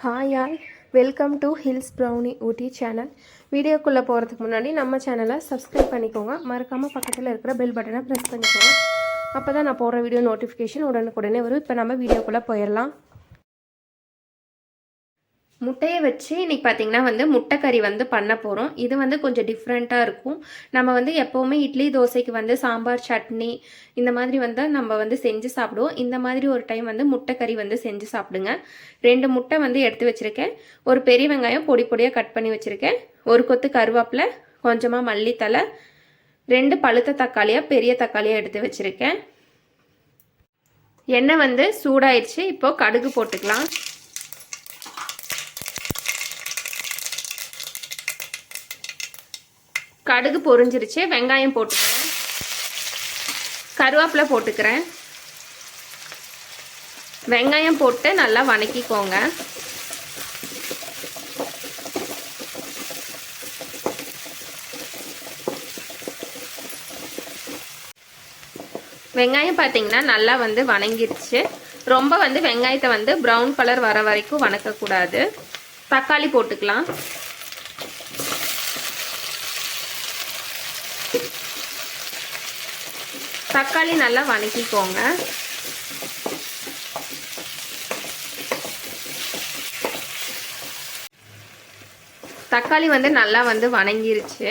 Hi all, welcome to hills brownie Ooty channel. வீடியோக்குள்ளே போகிறதுக்கு முன்னாடி நம்ம சேனலை சப்ஸ்கிரைப் பண்ணிக்கோங்க. மறக்காமல் பக்கத்தில் இருக்கிற பெல் பட்டனை ப்ரெஸ் பண்ணிக்கோங்க. அப்போ தான் நான் போடுற வீடியோ நோட்டிஃபிகேஷன் உடனுக்குடனே வரும். இப்போ நம்ம வீடியோக்குள்ளே போயிடலாம். முட்டையை வச்சு இன்றைக்கி பார்த்திங்கன்னா முட்டைக்கறி பண்ண போகிறோம். இது கொஞ்சம் டிஃப்ரெண்ட்டாக இருக்கும். நம்ம எப்போவுமே இட்லி தோசைக்கு சாம்பார் சட்னி இந்த மாதிரி நம்ம செஞ்சு சாப்பிடுவோம். இந்த மாதிரி ஒரு டைம் முட்டைக்கறி செஞ்சு சாப்பிடுங்க. 2 முட்டை எடுத்து வச்சுருக்கேன். ஒரு பெரிய வெங்காயம் பொடி பொடியாக கட் பண்ணி வச்சுருக்கேன். ஒரு கொத்து கருவேப்பிலை, கொஞ்சமாக மல்லித்தலை, 2 பழுத்த தக்காளியாக பெரிய தக்காளியாக எடுத்து வச்சுருக்கேன். எண்ணெய் சூடாயிடுச்சு. இப்போது கடுகு போட்டுக்கலாம். கடுகு பொரிஞ்சிருச்சு. வெங்காயம் போட்டுக்கிறேன். கருவேப்பிலை போட்டுக்கிறேன். வெங்காயம் போட்டு நல்லா வதக்கிக்கோங்க. வெங்காயம் பார்த்தீங்கன்னா நல்லா வதங்கிருச்சு. ரொம்ப வெங்காயத்தை ப்ரௌன் கலர் வர வரைக்கும் வதக்கக்கூடாது. தக்காளி போட்டுக்கலாம். தக்காளி நல்லா வதக்கிக்கோங்க. தக்காளி நல்லா வதங்கிருச்சு.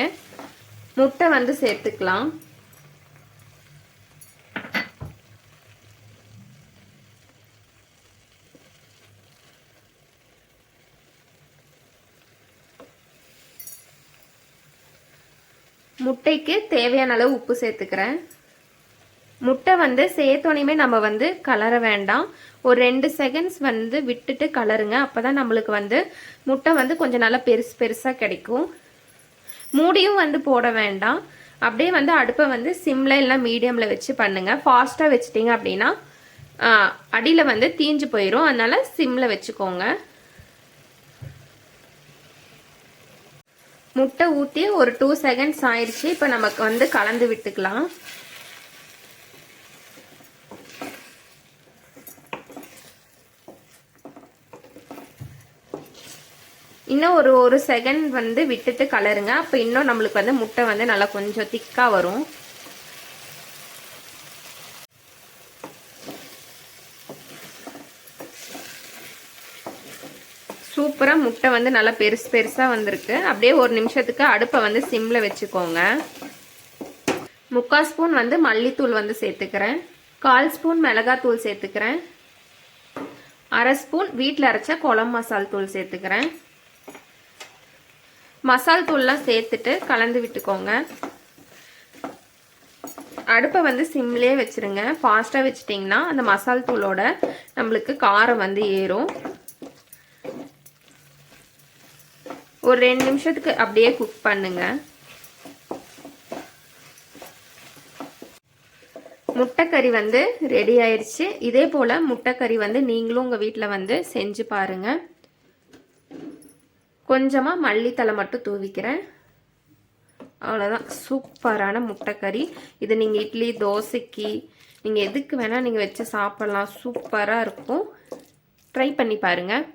முட்டை சேர்த்துக்கலாம். முட்டைக்கு தேவையான அளவு உப்பு சேர்த்துக்கிறேன். முட்டை சேர்த்தோனையுமே நம்ம கலர வேண்டாம். ஒரு 2 செகண்ட்ஸ் விட்டுட்டு கலருங்க. அப்போ தான் நம்மளுக்கு முட்டை கொஞ்சம் நல்லா பெருசாக கிடைக்கும். மூடியும் போட வேண்டாம். அப்படியே அடுப்பை சிம்ல இல்லை மீடியமில் வச்சு பண்ணுங்கள். ஃபாஸ்ட்டாக வச்சிட்டிங்க அப்படின்னா அடியில் தீஞ்சு போயிடும். அதனால சிம்மில் வச்சுக்கோங்க. முட்டை ஊற்றி ஒரு 2 செகண்ட்ஸ் ஆயிடுச்சு. இப்போ நமக்கு கலந்து விட்டுக்கலாம். இன்னும் ஒரு செகண்ட் விட்டுட்டு கலருங்க. அப்போ இன்னும் நம்மளுக்கு முட்டை நல்லா கொஞ்சம் திக்காக வரும். சூப்பராக முட்டை நல்லா பெருசாக வந்திருக்கு. அப்படியே ஒரு நிமிஷத்துக்கு அடுப்பை சிம்மில் வச்சுக்கோங்க. 3/4 ஸ்பூன் மல்லித்தூள் சேர்த்துக்கிறேன். 1/4 ஸ்பூன் மிளகாத்தூள் சேர்த்துக்கிறேன். 1/2 ஸ்பூன் வீட்டில் அரைச்ச குழம்பு மசால் தூள் சேர்த்துக்கிறேன். மசால் தூள்லாம் சேர்த்துட்டு கலந்து விட்டுக்கோங்க. அடுப்பை சிம்லேயே வச்சுருங்க. ஃபாஸ்ட்டாக வச்சிட்டிங்கன்னா அந்த மசால் தூளோட நம்மளுக்கு காரம் ஏறும். ஒரு 2 நிமிஷத்துக்கு அப்படியே குக் பண்ணுங்க. முட்டைக்கறி ரெடி ஆயிடுச்சு. இதே போல் முட்டைக்கறி நீங்களும் உங்கள் வீட்டில் செஞ்சு பாருங்கள். கொஞ்சமாக மல்லித்தலை மட்டும் தூவிக்கிறேன். அவ்வளோதான், சூப்பரான முட்டைக்கறி. இது நீங்கள் இட்லி தோசைக்கு நீங்கள் எதுக்கு வேணால் நீங்கள் வச்சு சாப்பிட்லாம். சூப்பராக இருக்கும். ட்ரை பண்ணி பாருங்கள்.